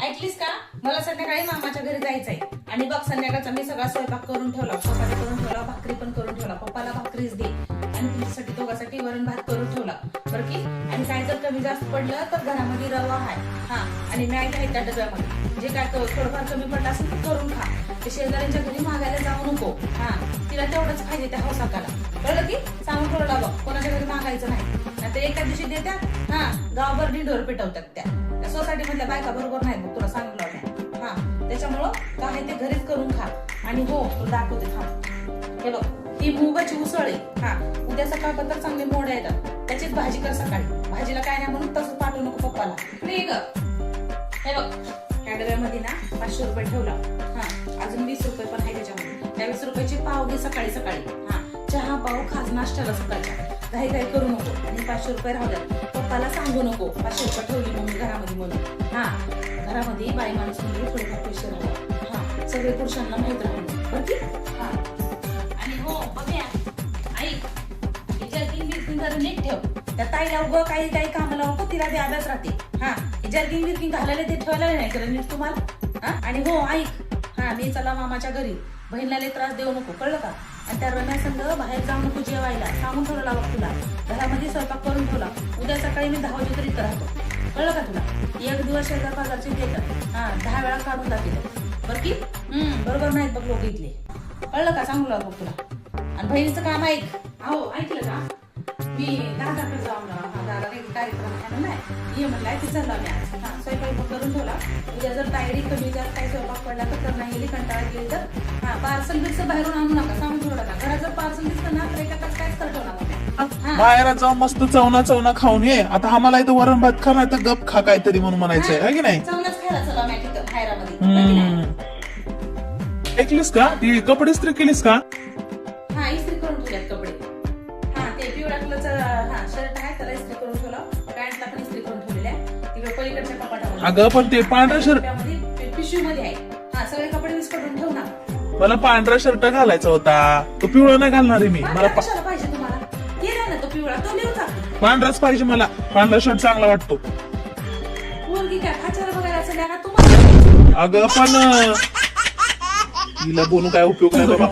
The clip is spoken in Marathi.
ऐकलीस का? मला संध्याकाळी मामाच्या घरी जायचंय आणि बघ संध्याकाळचा मी सगळा स्वयंपाक करून ठेवला, चपाती करून ठेवला, भाकरी पण करून ठेवला, पप्पाला भाकरीच दे आणि तुझ्यासाठी दोघांसाठी वरण भात करून ठेवला बरं की. आणि काय जर कमी जास्त पडलं तर घरामध्ये रवा आहे हा आणि मॅगी आहे त्या डब्यामध्ये, जे काय थोडंफार कमी पडलं असेल तर करून खा. ते शेजाऱ्यांच्या घरी मागायला जाऊ नको हा, तिला तेवढंच पाहिजे त्या हौसाकाला कळलं की. सांगून ठेवला बघ, कोणाच्या घरी मागायचं नाही, नाहीतर एका दिवशी देतात हा गावभर ढिंडोर पेटवतात त्या सोसायटी मधल्या बायका बरोबर नाही तुला सांगलं हा. त्याच्यामुळं काय ते घरीच करून खा. आणि हो तुला दाखवते खा, हे बघ ही मुगाची उसळ आहे हा. उद्या सकाळ तर चांगले मोड येतात, त्याचीच भाजी कर सकाळी. भाजीला काय नाही म्हणून तसंच पाठवू नको पप्पाला. नाही ग हे बघ त्या डब्यामध्ये ना 500 रुपये ठेवला हा, अजून 20 रुपये पण आहे त्याच्यामध्ये. त्या 20 रुपयाची पाव घे सकाळी सकाळी हा, चहा पाव खास नाश्त्याला सकाळच्या. घाई घाई करू नको आणि 500 रुपये राहू द्या. पप्पाला सांगू नको 500 रुपये ठेवली मम्मी घरामध्ये म्हणून हा. घरामध्ये बाई माणूस म्हणजे थोडेफार पैसे राहू हा, सगळे पुरुषांना माहित राहू बरं की हा. आणि हो बघूया ऐक, जर्किंग बिर्किंग जरा नीट ठेव. त्या ताईला उभं काही कामाला नको, तिला बी अभ्यास राहते हा. जर्किंग बिर्किंग घालायला ते ठेवायला नाही करत नीट तुम्हाला हा. आणि हो ऐक हा, मी चला मामाच्या घरी, बहिणीला लय त्रास देऊ नको कळलं का. आणि त्या रम्या संघ बाहेर जाऊ नको जेवायला, सांगून ठेवला बघ तुला. घरामध्ये स्वयंपाक करून ठेवला, उद्या सकाळी मी 10 वाजे तरी इथं राहतो कळलं का तुला. एक दिवस शेजार पाजारचे देतात हा, 10 वेळा काढून दाखवतो बरं की. बरोबर नाहीत बघ लोक इथले कळलं का, सांगू बघ तुला. आणि बहिणीचं काम ऐक. हो ऐकलं का, मी दादाकडे जाऊन दादा कार्यक्रम नाही ये म्हणलाय की चला मी आज हा. स्वयंपाक करून ठेवला, उद्या जर तायडी कमी जास्त काही स्वयंपाक पडला तर कर, नाही गेली कंटाळा गेली तर हा पार्सल बिर्सल बाहेरून आणू नका, सांगून ठेवलं का. घरात जर पार्सल दिसतं ना तर एका तास कायच कर ठेवणार. बाहेर जाऊन मस्त चवना खाऊन ये. आता आम्हाला इथं वरण भात खा नाही तर गप खा काहीतरी म्हणून म्हणायचंय है की नाही. चवनच खायला चला मी तिथं बाहेरामध्ये. ऐकलीस का, ती कपडे इस्त्री केलीस का. हा इस्त्री करून ठेवल्यात कपडे हा. ते पिवळा कलरचा हा शर्ट आहे त्याला इस्त्री करून ठेवला, पॅन्टला पण इस्त्री करून ठेवलेली आहे ती पलीकडच्या कपाटामध्ये. अगं पण ते पांढरा शर्ट पिशवी मध्ये आहे हा, सगळे कपडे मिक्स करून ठेव ना. मला पांढरा शर्ट घालायचा होता, तो पिवळा नाही घालणार आहे मी. मला कशाला पाहिजे तुम्हाला, ते ना तो पिवळा तो लिहून टाक. पांढराच पाहिजे मला, पांढरा शर्ट चांगला वाटतो. मुलगी काय खाचाला बघायला असेल का तुम्हाला. अगं पण तिला बोलून काय उपयोग नाही बाबा.